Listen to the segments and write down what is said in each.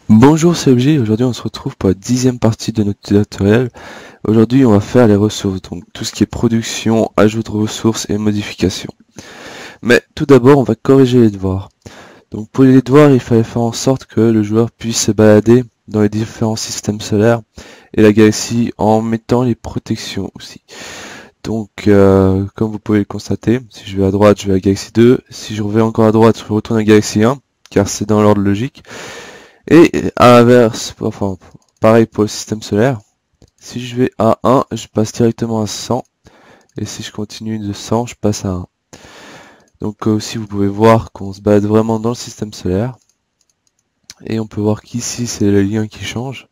Bonjour, c'est Objet. Aujourd'hui on se retrouve pour la 10e partie de notre tutoriel. Aujourd'hui on va faire les ressources, donc tout ce qui est production, ajout de ressources et modification. Mais tout d'abord on va corriger les devoirs. Donc pour les devoirs il fallait faire en sorte que le joueur puisse se balader dans les différents systèmes solaires et la galaxie en mettant les protections aussi. Donc comme vous pouvez le constater, si je vais à droite je vais à la galaxie 2, si je reviens encore à droite je retourne à la galaxie 1, car c'est dans l'ordre logique. Et à l'inverse, enfin pareil pour le système solaire, si je vais à 1, je passe directement à 100, et si je continue de 100, je passe à 1. Donc aussi vous pouvez voir qu'on se balade vraiment dans le système solaire, et on peut voir qu'ici c'est le lien qui change.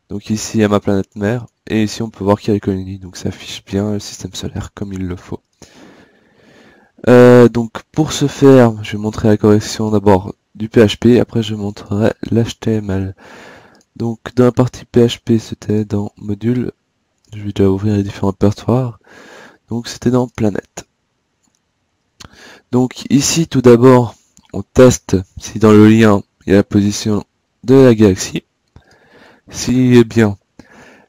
Donc ici il y a ma planète mère, et ici on peut voir qu'il y a les colonies, donc ça affiche bien le système solaire comme il le faut. Donc pour ce faire, je vais montrer la correction d'abord du PHP, après je montrerai l'HTML. Donc dans la partie PHP c'était dans module, je vais déjà ouvrir les différents répertoires, donc c'était dans planète. Donc ici tout d'abord on teste si dans le lien il y a la position de la galaxie. S'il est bien,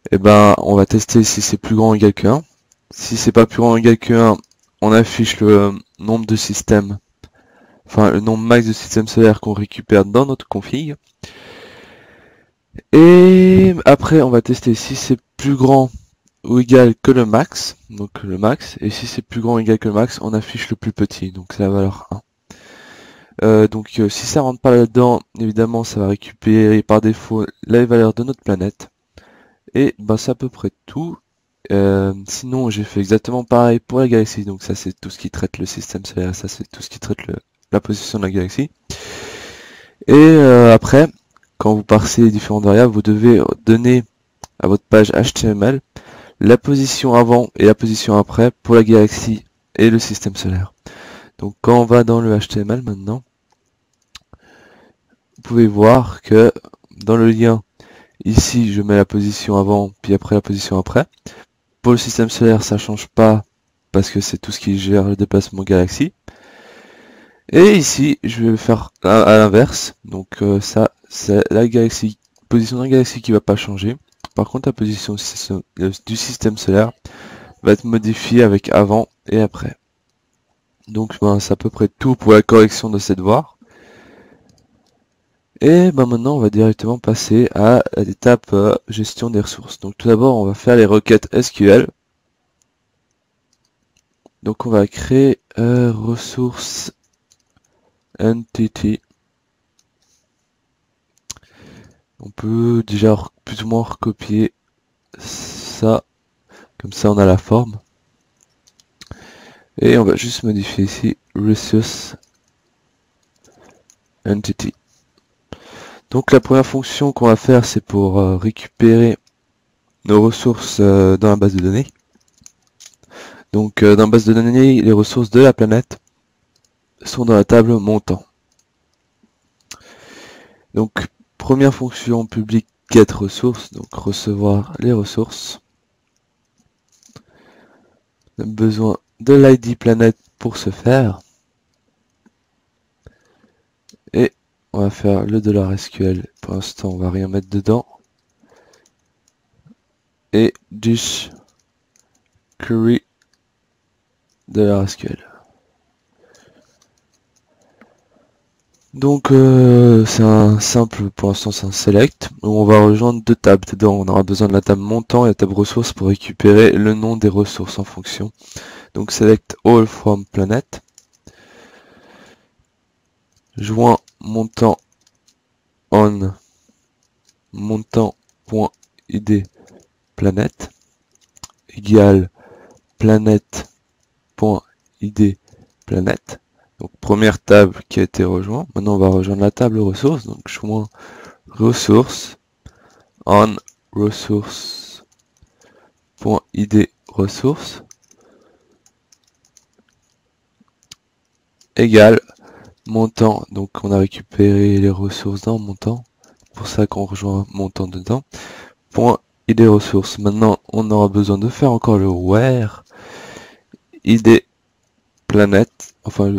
et ben on va tester si c'est plus grand ou égal que 1. Si c'est pas plus grand ou égal que 1, on affiche le nombre de systèmes, enfin le nombre max de systèmes solaires qu'on récupère dans notre config. Et après on va tester si c'est plus grand ou égal que le max, donc le max, et si c'est plus grand ou égal que le max, on affiche le plus petit, donc c'est la valeur 1. Donc si ça rentre pas là-dedans, évidemment ça va récupérer par défaut la valeur de notre planète. Et ben c'est à peu près tout. Sinon j'ai fait exactement pareil pour la galaxie, donc ça c'est tout ce qui traite le système solaire, ça c'est tout ce qui traite la position de la galaxie. Et après, quand vous parsez les différentes variables, vous devez donner à votre page HTML la position avant et la position après pour la galaxie et le système solaire. Donc quand on va dans le HTML maintenant, vous pouvez voir que dans le lien, ici je mets la position avant puis après la position après. Pour le système solaire ça change pas parce que c'est tout ce qui gère le déplacement galaxie. Et ici je vais faire à l'inverse, donc ça c'est la galaxie, position de la galaxie qui va pas changer. Par contre la position du système solaire va être modifiée avec avant et après. Donc ben, c'est à peu près tout pour la correction de ces devoirs. Et ben, maintenant on va directement passer à l'étape gestion des ressources. Donc tout d'abord on va faire les requêtes SQL. Donc on va créer ressource entity. On peut déjà plus ou moins recopier ça, comme ça on a la forme. Et on va juste modifier ici resource entity. Donc la première fonction qu'on va faire c'est pour récupérer nos ressources dans la base de données. Donc dans la base de données, les ressources de la planète sont dans la table montant. Donc première fonction public get ressources, donc recevoir les ressources. On a besoin de l'ID planète pour ce faire. Et on va faire le $SQL. Pour l'instant, on va rien mettre dedans. Et dish query $SQL. Donc c'est un simple, pour l'instant c'est un select, où on va rejoindre deux tables. Dedans on aura besoin de la table montant et la table ressources pour récupérer le nom des ressources en fonction. Donc select all from planet. Joint montant on montant.id planète égale planète.id planète. Donc première table qui a été rejointe. Maintenant on va rejoindre la table ressources. Donc joint ressources on ressource.id ressources égale montant. Donc on a récupéré les ressources dans montant. Pour ça qu'on rejoint montant dedans. Point id ressources. Maintenant on aura besoin de faire encore le where id planète, enfin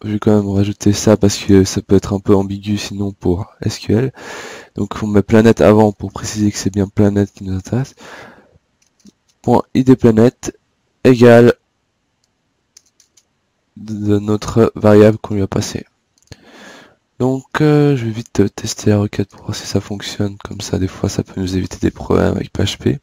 je vais quand même rajouter ça parce que ça peut être un peu ambigu sinon pour SQL. Donc on met planète avant pour préciser que c'est bien planète qui nous intéresse. Point ID planète égale de notre variable qu'on lui a passé. Donc je vais vite tester la requête pour voir si ça fonctionne, comme ça des fois ça peut nous éviter des problèmes avec PHP.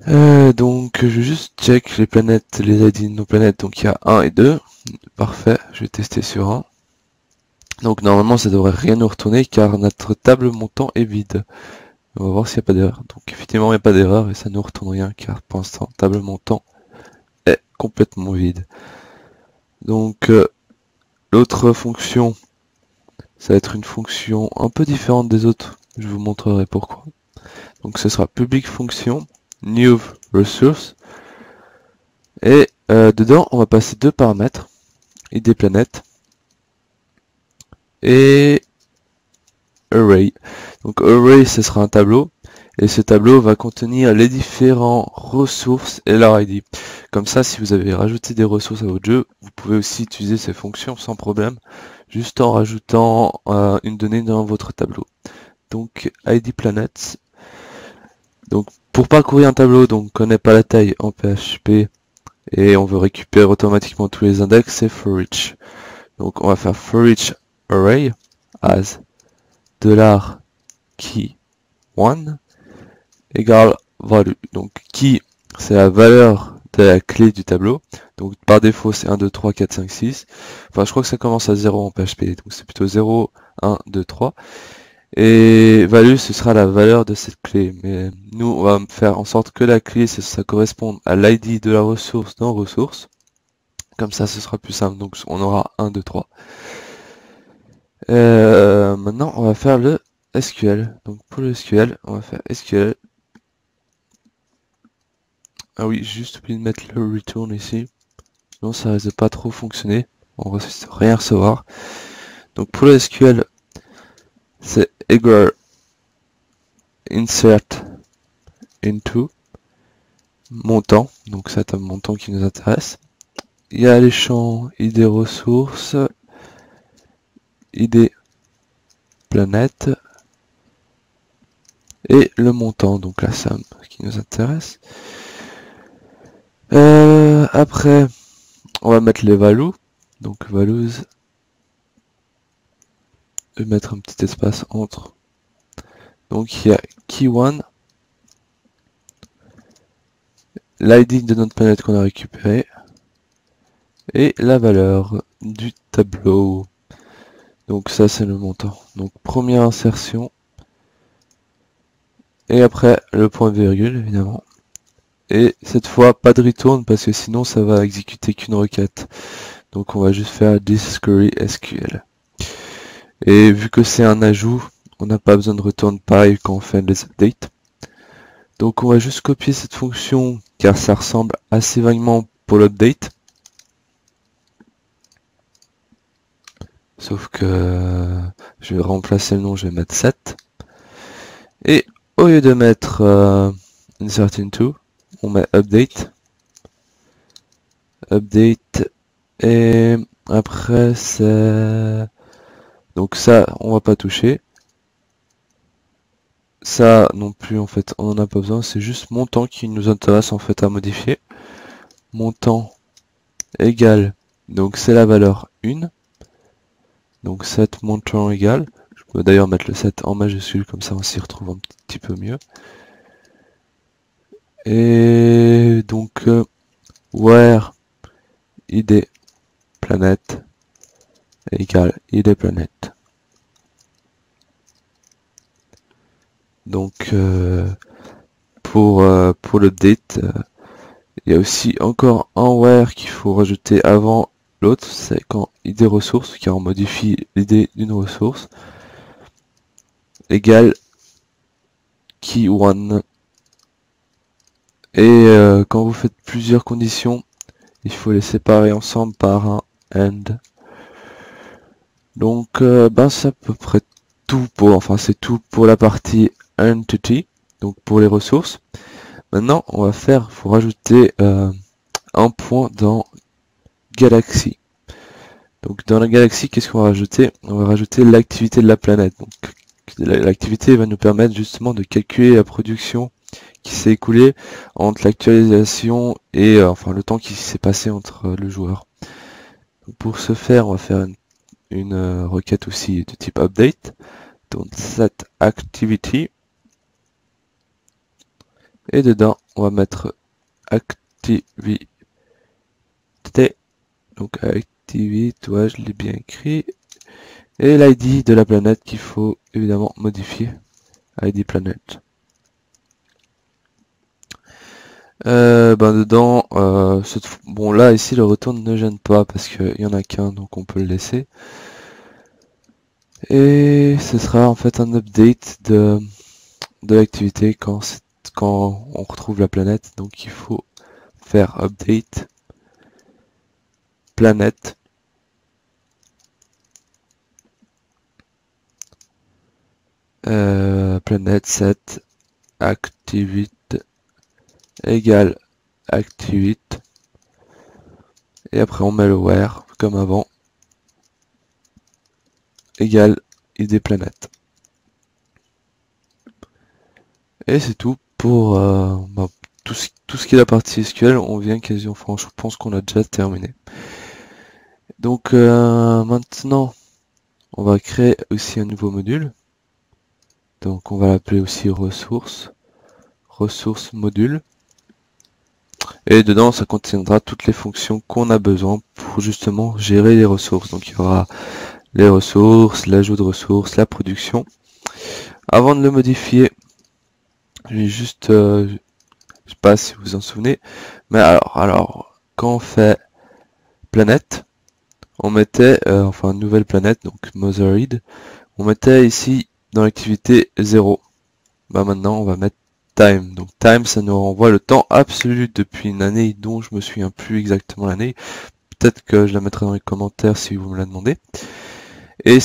Donc je vais juste check les planètes, les ID de nos planètes, donc il y a 1 et 2, parfait, je vais tester sur 1. Donc normalement ça devrait rien nous retourner car notre table montant est vide. On va voir s'il n'y a pas d'erreur. Donc effectivement il n'y a pas d'erreur et ça ne nous retourne rien car pour l'instant table montant est complètement vide. Donc l'autre fonction, ça va être une fonction un peu différente des autres, je vous montrerai pourquoi. Donc ce sera public function, new resource, et dedans on va passer deux paramètres, id planète et array. Donc array ce sera un tableau, et ce tableau va contenir les différents ressources et leur ID. Comme ça, si vous avez rajouté des ressources à votre jeu, vous pouvez aussi utiliser ces fonctions sans problème, juste en rajoutant une donnée dans votre tableau. Donc ID planets. Donc pour parcourir un tableau dont on ne connaît pas la taille en PHP et on veut récupérer automatiquement tous les index, c'est for each. Donc on va faire for each array as $key1 égale value. Donc key c'est la valeur de la clé du tableau. Donc par défaut c'est 1, 2, 3, 4, 5, 6. Enfin je crois que ça commence à 0 en PHP. Donc c'est plutôt 0, 1, 2, 3. Et value ce sera la valeur de cette clé. Mais nous on va faire en sorte que la clé ça corresponde à l'ID de la ressource dans ressource. Comme ça ce sera plus simple. Donc on aura 1, 2, 3. Maintenant on va faire le SQL. Donc pour le SQL on va faire SQL. Ah oui, juste oublié de mettre le return ici. Sinon ça risque de pas trop fonctionner. On va rien recevoir. Donc pour le SQL, c'est equal insert into montant. Donc c'est un montant qui nous intéresse. Il y a les champs ID ressources, ID planète et le montant, donc la somme qui nous intéresse. Après, on va mettre les values. Donc values, et mettre un petit espace entre. Donc il y a key1, l'ID de notre planète qu'on a récupéré et la valeur du tableau. Donc ça c'est le montant. Donc première insertion et après le point virgule évidemment. Et cette fois pas de return parce que sinon ça va exécuter qu'une requête. Donc on va juste faire this query SQL. Et vu que c'est un ajout, on n'a pas besoin de return pareil quand on fait les updates. Donc on va juste copier cette fonction car ça ressemble assez vaguement pour l'update. Sauf que je vais remplacer le nom, je vais mettre 7. Et au lieu de mettre insert into, on met update. Update. Et après c'est... Donc ça, on va pas toucher. Ça non plus en fait, on en a pas besoin. C'est juste montant qui nous intéresse en fait à modifier. Montant égale, donc c'est la valeur 1. Donc 7 montant égale. Je peux d'ailleurs mettre le 7 en majuscule, comme ça on s'y retrouve un petit peu mieux. Et donc where id planète égale id planète. Donc pour l'update, il y a aussi encore un where qu'il faut rajouter avant l'autre, c'est quand id ressource, car on modifie l'id d'une ressource, égale key1. Et quand vous faites plusieurs conditions, il faut les séparer ensemble par un AND. Donc c'est à peu près tout pour, enfin c'est tout pour la partie entity, donc pour les ressources. Maintenant on va faire, faut rajouter un point dans Galaxy. Donc dans la galaxie, qu'est-ce qu'on va rajouter? On va rajouter l'activité de la planète. Donc l'activité va nous permettre justement de calculer la production qui s'est écoulée entre l'actualisation et enfin le temps qui s'est passé entre le joueur. Donc, pour ce faire, on va faire une requête aussi de type update. Donc set activity. Et dedans, on va mettre activité. Donc activité, ouais, je l'ai bien écrit. Et l'ID de la planète qu'il faut évidemment modifier. ID planète. Dedans, bon là ici le retour ne gêne pas parce qu'il y en a qu'un, donc on peut le laisser. Et ce sera en fait un update de l'activité quand on retrouve la planète. Donc il faut faire update planète planète set activite égale activite, et après on met le where comme avant égale id planète. Et c'est tout pour tout ce qui est la partie SQL. On vient quasi, enfin je pense qu'on a déjà terminé. Donc maintenant on va créer aussi un nouveau module. Donc on va l'appeler aussi ressources module. Et dedans, ça contiendra toutes les fonctions qu'on a besoin pour justement gérer les ressources. Donc il y aura les ressources, l'ajout de ressources, la production. Avant de le modifier, je vais juste, je sais pas si vous vous en souvenez, mais alors quand on fait planète, on mettait, enfin nouvelle planète, donc Motherid, on mettait ici dans l'activité 0. Maintenant on va mettre time. Donc time, ça nous renvoie le temps absolu depuis une année dont je me souviens plus exactement l'année. Peut-être que je la mettrai dans les commentaires si vous me la demandez. Et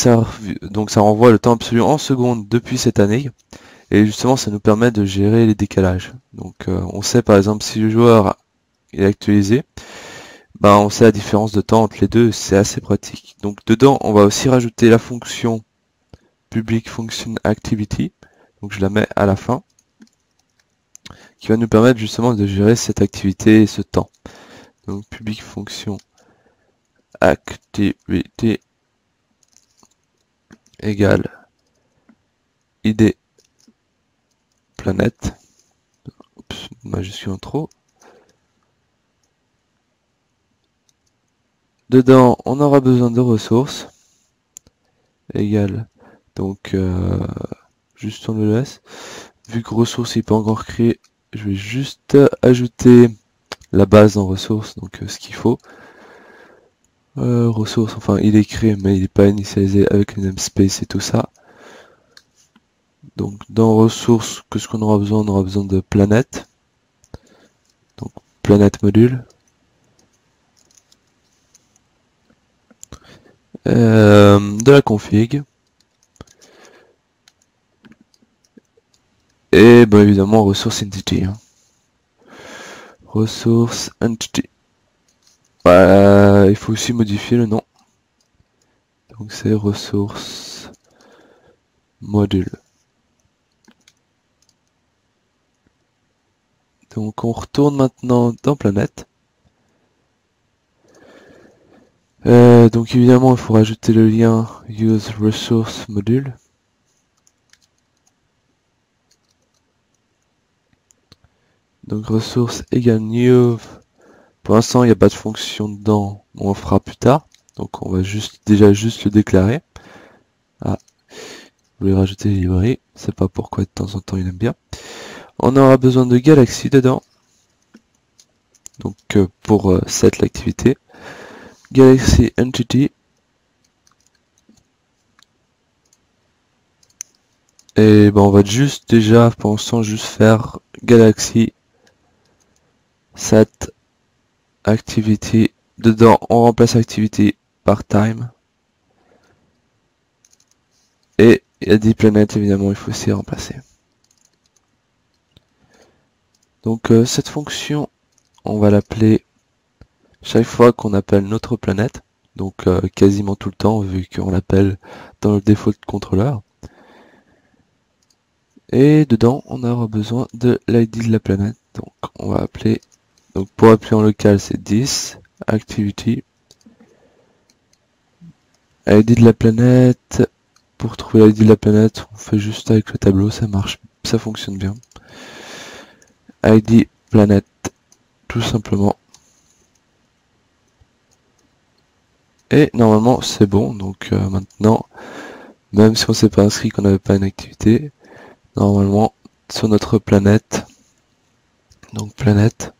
donc ça renvoie le temps absolu en secondes depuis cette année. Et justement, ça nous permet de gérer les décalages. Donc on sait par exemple si le joueur est actualisé, on sait la différence de temps entre les deux, c'est assez pratique. Donc dedans, on va aussi rajouter la fonction public function activity. Donc je la mets à la fin, qui va nous permettre justement de gérer cette activité et ce temps. Donc public fonction activité égale id planète. Oups, majuscule en trop. Dedans, on aura besoin de ressources égale, donc juste on le laisse. Vu que ressources n'est pas encore créé, je vais juste ajouter la base en ressources, donc ce qu'il faut. Ressources, enfin il est créé mais il n'est pas initialisé avec le namespace et tout ça. Donc dans ressources, qu'est-ce qu'on aura besoin? On aura besoin de planète. Donc planète module. De la config. Et évidemment ressource entity. Ressource entity. Il faut aussi modifier le nom. Donc c'est ressource module. Donc on retourne maintenant dans planète. Donc évidemment il faut rajouter le lien use resource module. Donc ressource égale new. Pour l'instant il n'y a pas de fonction dedans, on le fera plus tard. Donc on va déjà juste le déclarer. Ah, je voulais rajouter les librairies, c'est pas pourquoi de temps en temps il aime bien. On aura besoin de Galaxy dedans. Donc pour set l'activité. Galaxy Entity. Et on va juste déjà pour l'instant juste faire Galaxy set activity. Dedans on remplace activity par time. Et il y a des planètes évidemment, il faut aussi remplacer. Donc cette fonction, on va l'appeler chaque fois qu'on appelle notre planète, donc quasiment tout le temps vu qu'on l'appelle dans le default contrôleur. Et dedans, on aura besoin de l'ID de la planète. Donc on va appeler, donc pour appeler en local c'est 10 activity. ID de la planète, pour trouver l'ID de la planète, on fait juste avec le tableau, ça marche, ça fonctionne bien. ID planète, tout simplement. Et normalement c'est bon, donc maintenant, même si on s'est pas inscrit, qu'on n'avait pas une activité, normalement sur notre planète, donc planète,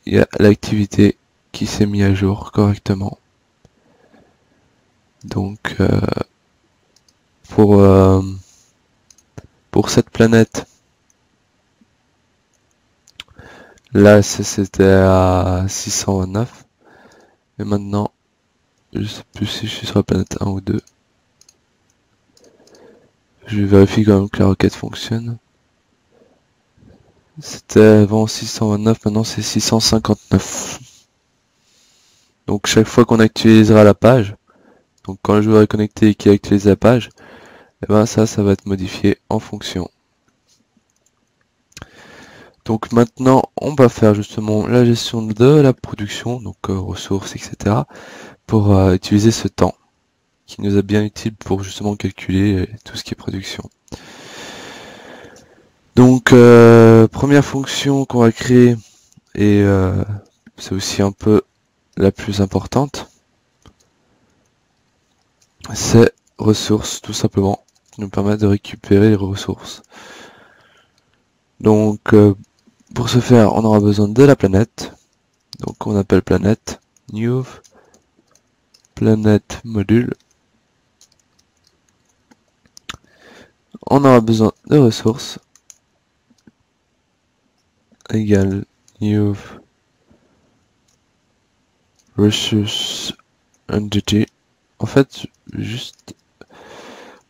il y a l'activité qui s'est mise à jour correctement. Donc pour cette planète, là c'était à 629. Et maintenant, je sais plus si je suis sur la planète 1 ou 2. Je vérifie quand même que la requête fonctionne. C'était avant 629, maintenant c'est 659. Donc chaque fois qu'on actualisera la page, donc quand le joueur est connecté et qu'il actualise la page, et ben ça va être modifié en fonction. Donc maintenant, on va faire justement la gestion de la production, donc ressources, etc. pour utiliser ce temps qui nous est bien utile pour justement calculer tout ce qui est production. Donc première fonction qu'on va créer, et c'est aussi un peu la plus importante, c'est ressources, tout simplement, qui nous permet de récupérer les ressources. Donc pour ce faire, on aura besoin de la planète. Donc on appelle planète new planète module. On aura besoin de ressources égale new resource entity. En fait, juste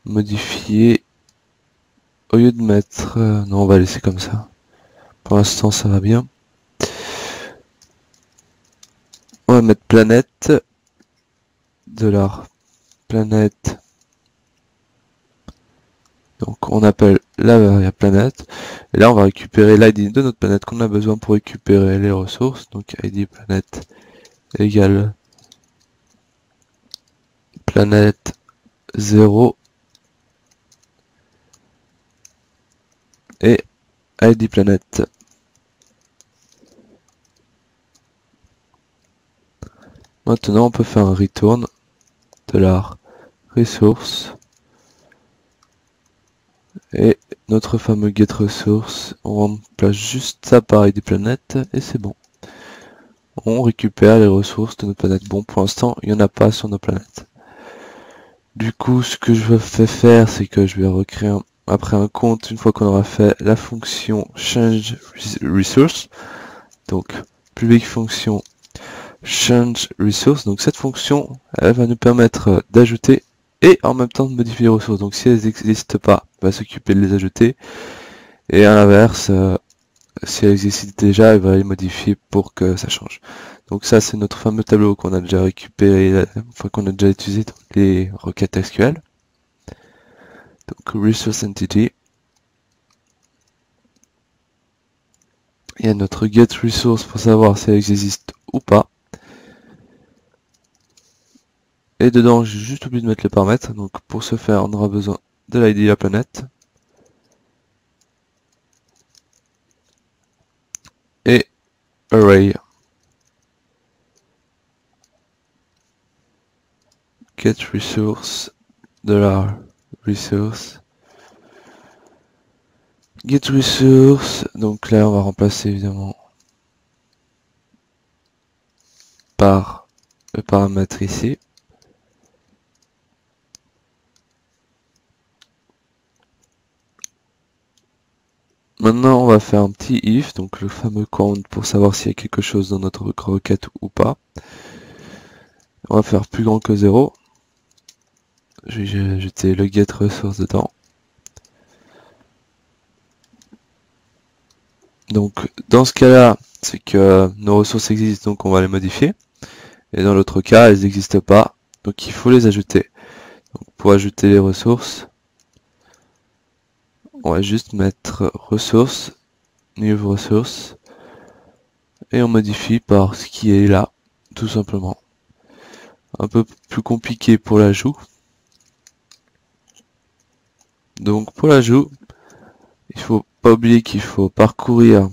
modifier au lieu de mettre non, on va laisser comme ça. Pour l'instant, ça va bien. On va mettre planète $planète. Donc on appelle la variable planète. Et là on va récupérer l'ID de notre planète qu'on a besoin pour récupérer les ressources. Donc ID planète égale planète 0 et ID planète. Maintenant on peut faire un return $resource et notre fameux get resource, on remplace juste ça par ID planète et c'est bon. On récupère les ressources de notre planète. Bon, pour l'instant, il n'y en a pas sur nos planètes. Du coup, ce que je vais faire, c'est que je vais recréer après un compte, une fois qu'on aura fait la fonction change resource. Donc, public fonction change resource. Donc, cette fonction, elle va nous permettre d'ajouter et en même temps de modifier les ressources. Donc, si elles n'existent pas, elle va s'occuper de les ajouter. Et à l'inverse, si elle existe déjà, elle va les modifier pour que ça change. Donc ça, c'est notre fameux tableau qu'on a déjà récupéré, enfin qu'on a déjà utilisé dans les requêtes SQL. Donc resource entity. Il y a notre get resource pour savoir si elle existe ou pas. Et dedans, j'ai juste oublié de mettre les paramètres. Donc pour ce faire, on aura besoin de l'ID de la planète. Et array. Get resource $resource. Get resource, donc là on va remplacer évidemment par le paramètre ici. Maintenant on va faire un petit if, donc le fameux count pour savoir s'il y a quelque chose dans notre requête ou pas. On va faire plus grand que 0. Je vais jeter le get resource dedans. Donc dans ce cas-là, c'est que nos ressources existent, donc on va les modifier. Et dans l'autre cas, elles n'existent pas, donc il faut les ajouter. Donc pour ajouter les ressources, on va juste mettre ressources, new ressources, et on modifie par ce qui est là, tout simplement. Un peu plus compliqué pour l'ajout. Donc pour l'ajout, il faut pas oublier qu'il faut parcourir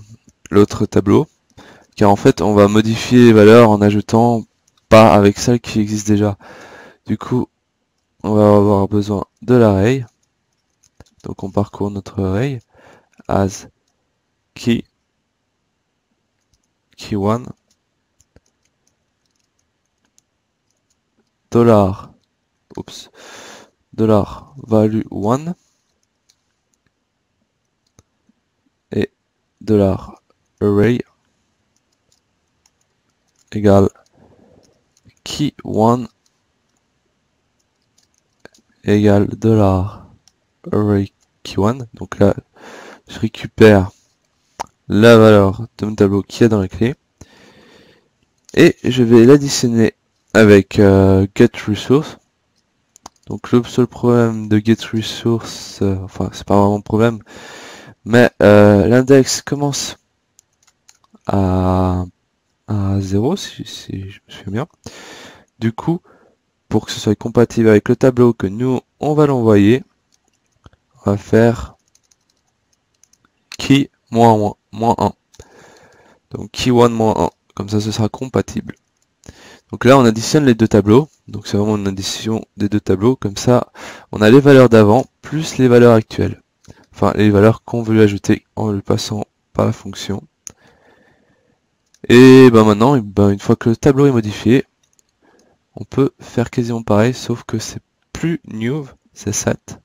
l'autre tableau, car en fait on va modifier les valeurs en ajoutant pas avec celles qui existent déjà. Du coup, on va avoir besoin de l'array. Donc on parcourt notre array as key 1 dollar value 1 et dollar array égale key 1 égale dollar array key 1. Donc là, je récupère la valeur de mon tableau qui est dans la clé et je vais l'additionner avec getResource. Donc le seul problème de getResource, enfin c'est pas vraiment un problème, mais l'index commence à 0 si je me souviens bien. Du coup, pour que ce soit compatible avec le tableau que nous on va l'envoyer, on va faire key -1. Donc key 1 -1, comme ça ce sera compatible. Donc là on additionne les deux tableaux, donc c'est vraiment une addition des deux tableaux, comme ça on a les valeurs d'avant plus les valeurs actuelles. Enfin les valeurs qu'on veut ajouter en le passant par la fonction. Et ben maintenant, une fois que le tableau est modifié, on peut faire quasiment pareil, sauf que c'est plus new, c'est set.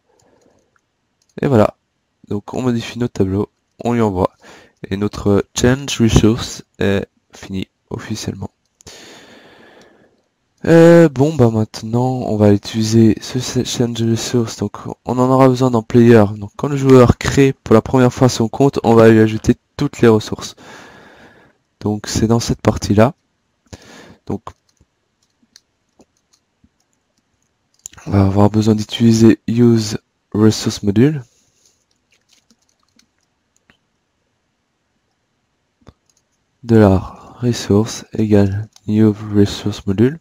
Et voilà. Donc on modifie notre tableau, on lui envoie. Et notre change resource est fini officiellement. Bon bah maintenant on va utiliser ce change resource, donc on en aura besoin dans player. Donc quand le joueur crée pour la première fois son compte, on va lui ajouter toutes les ressources. Donc c'est dans cette partie là. Donc on va avoir besoin d'utiliser use resource module. De la resource égale new resource module.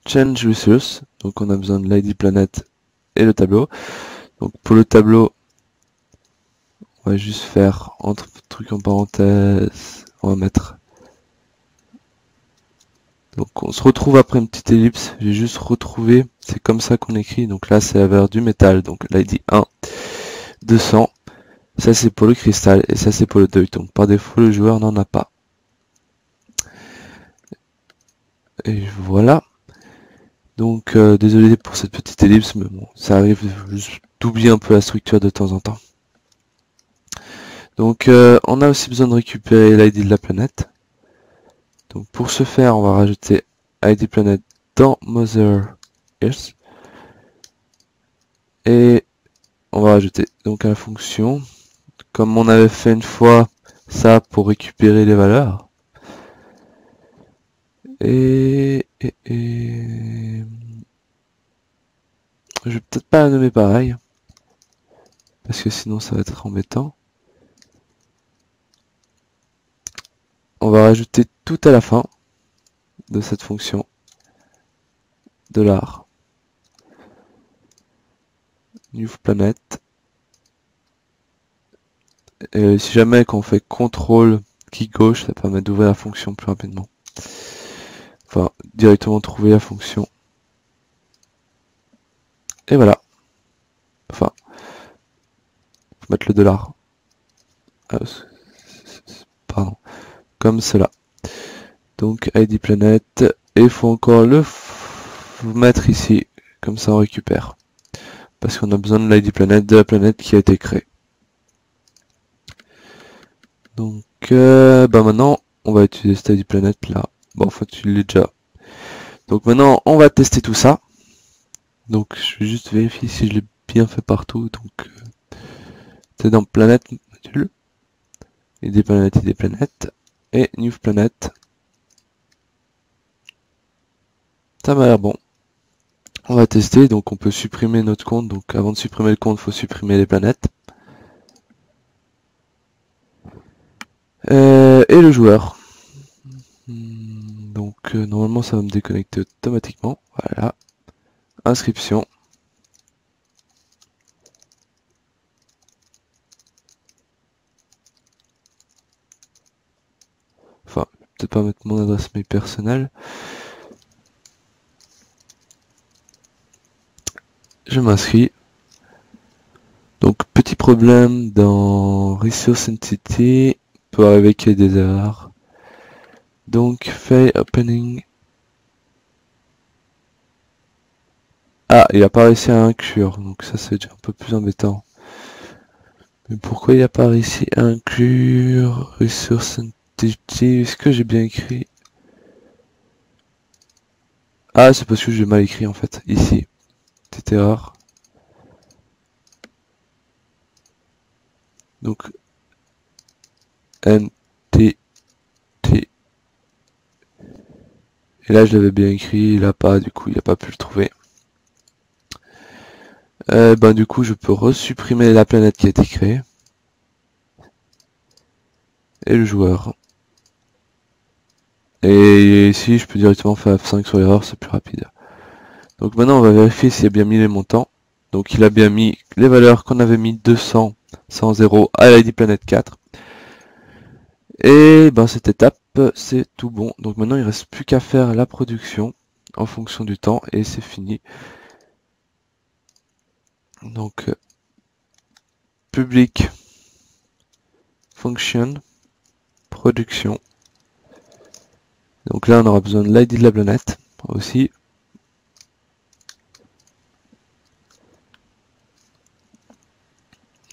Change resource, donc on a besoin de l'ID planète et le tableau. Donc pour le tableau, on va juste faire entre trucs en parenthèse, on va mettre. Donc on se retrouve après une petite ellipse, j'ai juste retrouvé, c'est comme ça qu'on écrit, donc là c'est la valeur du métal, donc l'ID 1, 200, ça c'est pour le cristal et ça c'est pour le deuil, donc par défaut le joueur n'en a pas. Et voilà. Donc désolé pour cette petite ellipse, mais bon, ça arrive juste d'oublier un peu la structure de temps en temps. Donc on a aussi besoin de récupérer l'ID de la planète. Donc pour ce faire, on va rajouter ID planète dans Mother Earth. Et on va rajouter donc à la fonction, comme on avait fait une fois ça pour récupérer les valeurs. Et je vais peut-être pas la nommer pareil, parce que sinon ça va être embêtant. On va rajouter tout à la fin de cette fonction $. New planet. Et si jamais quand on fait CTRL clic gauche, ça permet d'ouvrir la fonction plus rapidement. Enfin, directement trouver la fonction. Et voilà. Enfin, faut mettre le $. Pardon. Comme cela. Donc ID planète. Et il faut encore le mettre ici. Comme ça on récupère. Parce qu'on a besoin de l'ID planète de la planète qui a été créée. Donc bah maintenant on va utiliser cette ID planète là. Bon en fait tu l'as déjà. Donc maintenant on va tester tout ça. Donc je vais juste vérifier si je l'ai bien fait partout. Donc c'est dans planète module, et des planètes, et new planet. Ça m'a l'air bon. On va tester, donc on peut supprimer notre compte. Donc avant de supprimer le compte, il faut supprimer les planètes. Et le joueur. Donc normalement ça va me déconnecter automatiquement. Voilà. Inscription. Enfin, peut-être pas mettre mon adresse mail personnelle. Je m'inscris. Donc petit problème dans Resource Entity, peut arriver qu'il y ait des erreurs. Donc fail opening. Ah, il a pas réussi à inclure, donc ça c'est déjà un peu plus embêtant. Mais pourquoi il a pas réussi à inclure Resource Entity? Est-ce que j'ai bien écrit? Ah, c'est parce que j'ai mal écrit en fait, ici. Petite erreur. Donc NT. Et là je l'avais bien écrit, il a pas, du coup il a pas pu le trouver. Ben du coup je peux resupprimer la planète qui a été créée. Et le joueur. Et ici je peux directement faire F5 sur l'erreur, c'est plus rapide. Donc maintenant on va vérifier s'il a bien mis les montants. Donc il a bien mis les valeurs qu'on avait mis 200, 100, 0 à l'ID planète 4. Et ben cette étape c'est tout bon. Donc maintenant il reste plus qu'à faire la production en fonction du temps et c'est fini. Donc public function production. Donc là on aura besoin de l'ID de la planète aussi.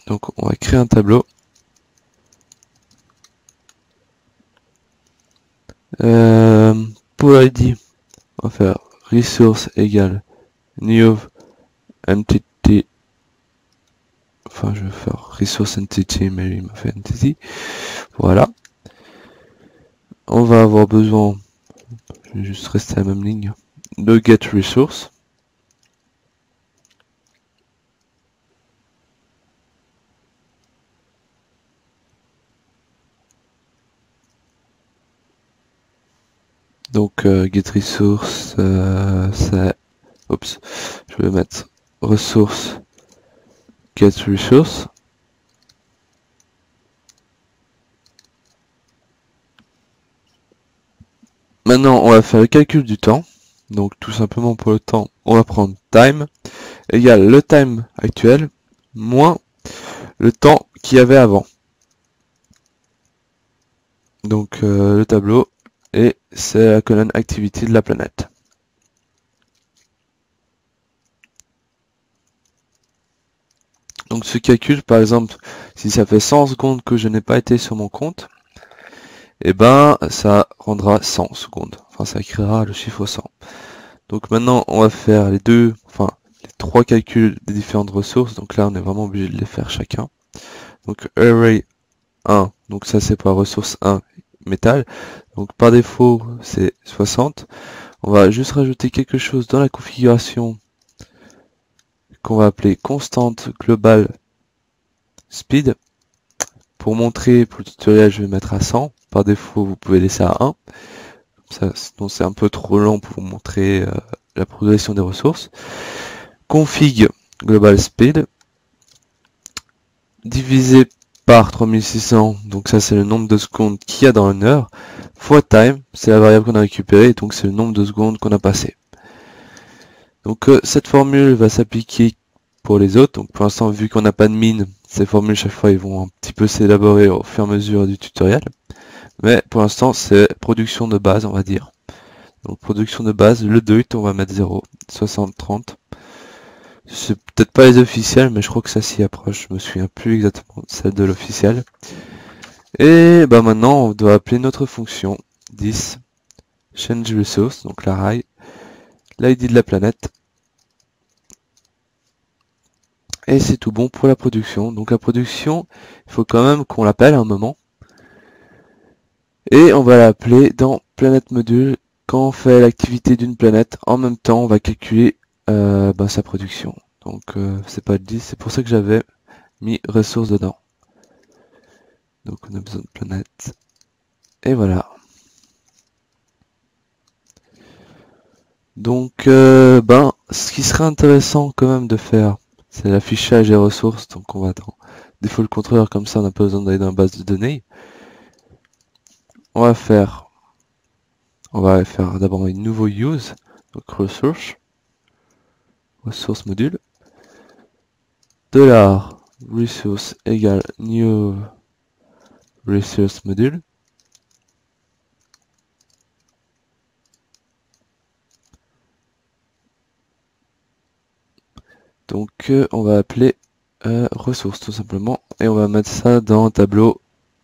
Donc on va créer un tableau. Pour l'ID, on va faire resource égale new entity. Enfin je vais faire resource entity, mais il m'a fait entity. Voilà. On va avoir besoin, je vais juste rester à la même ligne, de get resource. Donc get resource, c'est, oups, je vais mettre ressource get resource. Maintenant on va faire le calcul du temps. Donc tout simplement pour le temps, on va prendre time égale le time actuel moins le temps qu'il y avait avant. Donc le tableau, et c'est la colonne activity de la planète. Donc ce calcul, par exemple, si ça fait 100 secondes que je n'ai pas été sur mon compte, et ben ça rendra 100 secondes. Enfin ça créera le chiffre 100. Donc maintenant on va faire les trois calculs des différentes ressources. Donc là on est vraiment obligé de les faire chacun. Donc array 1, donc ça c'est pour la ressource 1 métal. Donc par défaut c'est 60. On va juste rajouter quelque chose dans la configuration qu'on va appeler constante global speed. Pour montrer, pour le tutoriel, je vais mettre à 100. Par défaut, vous pouvez laisser à 1. Ça, sinon c'est un peu trop lent pour vous montrer la progression des ressources. Config global speed divisé par 3600, donc ça c'est le nombre de secondes qu'il y a dans une heure, fois time, c'est la variable qu'on a récupérée, donc c'est le nombre de secondes qu'on a passé. Donc cette formule va s'appliquer pour les autres. Donc pour l'instant, vu qu'on n'a pas de mine, ces formules chaque fois ils vont un petit peu s'élaborer au fur et à mesure du tutoriel. Mais pour l'instant c'est production de base, on va dire. Donc production de base, le DEUT on va mettre 0, 60, 30. C'est peut-être pas les officiels, mais je crois que ça s'y approche. Je me souviens plus exactement de celle de l'officiel. Et bah maintenant on doit appeler notre fonction 10 change resource, donc l'ID de la planète. Et c'est tout bon pour la production. Donc la production, il faut quand même qu'on l'appelle à un moment. Et on va l'appeler dans planète module. Quand on fait l'activité d'une planète, en même temps, on va calculer sa production. Donc c'est pas le 10, c'est pour ça que j'avais mis ressources dedans. Donc on a besoin de planète. Et voilà. Donc ce qui serait intéressant quand même de faire, c'est l'affichage des ressources. Donc on va dans défaut contrôleur, comme ça on n'a pas besoin d'aller dans la base de données. On va faire d'abord un nouveau use, donc ressource module, $resource égale new resource module. Donc on va appeler ressources tout simplement, et on va mettre ça dans un tableau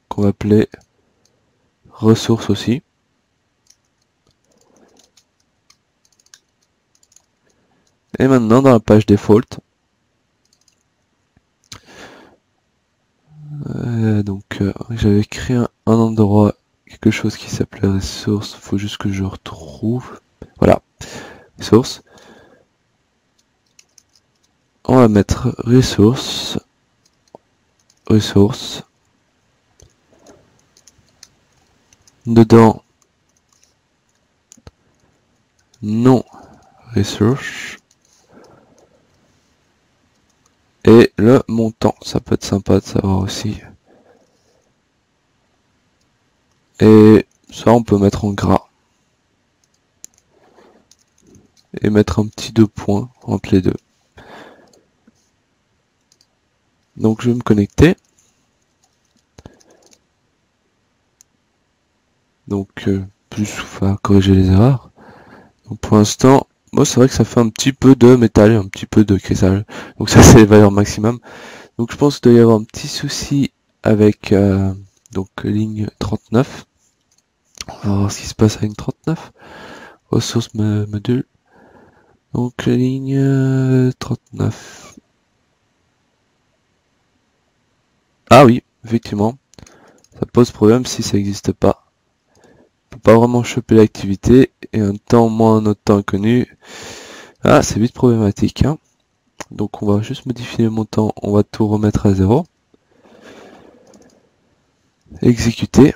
qu'on va appeler ressources aussi. Et maintenant dans la page default, j'avais créé un endroit, quelque chose qui s'appelait ressources, faut juste que je retrouve, voilà, ressources. On va mettre ressources, dedans non resource, et le montant, ça peut être sympa de savoir aussi. Et ça on peut mettre en gras. Et mettre un petit 2 points entre les deux. Donc je vais me connecter. Donc enfin, corriger les erreurs. Donc pour l'instant, moi c'est vrai que ça fait un petit peu de métal et un petit peu de cristal. Donc ça c'est les valeurs maximum. Donc je pense qu'il doit y avoir un petit souci avec donc ligne 39. On va voir ce qui se passe à ligne 39. Ressources module. Donc la ligne 39. Ah oui, effectivement. Ça pose problème si ça n'existe pas. On peut pas vraiment choper l'activité et un temps moins un autre temps inconnu. Ah, c'est vite problématique. Hein. Donc on va juste modifier le montant, on va tout remettre à 0. Exécuter.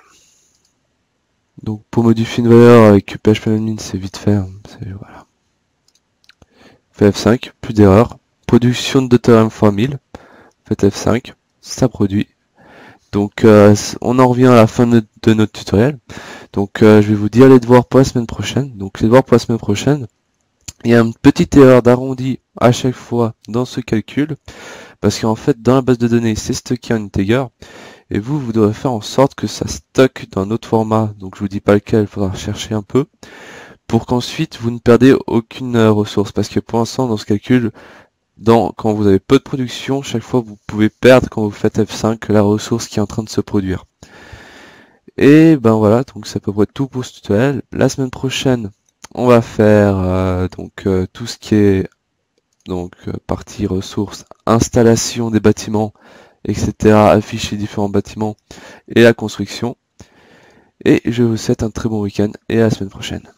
Donc pour modifier une valeur avec php-min, c'est vite fait. Hein. Voilà. Fait F5, plus d'erreur. Production de théorème fois 1000. Faites F5, ça produit. Donc on en revient à la fin de notre tutoriel. Donc je vais vous dire les devoirs pour la semaine prochaine. Donc les devoirs pour la semaine prochaine, il y a une petite erreur d'arrondi à chaque fois dans ce calcul. Parce qu'en fait dans la base de données c'est stocké en integer. Et vous devrez faire en sorte que ça stocke dans un autre format. Donc je vous dis pas lequel, il faudra chercher un peu. Pour qu'ensuite vous ne perdez aucune ressource. Parce que pour l'instant dans ce calcul, quand vous avez peu de production, chaque fois vous pouvez perdre quand vous faites F5 la ressource qui est en train de se produire. Et ben voilà, donc c'est à peu près tout pour ce tutoriel. La semaine prochaine, on va faire tout ce qui est partie ressources, installation des bâtiments, etc. Afficher différents bâtiments et la construction. Et je vous souhaite un très bon week-end et à la semaine prochaine.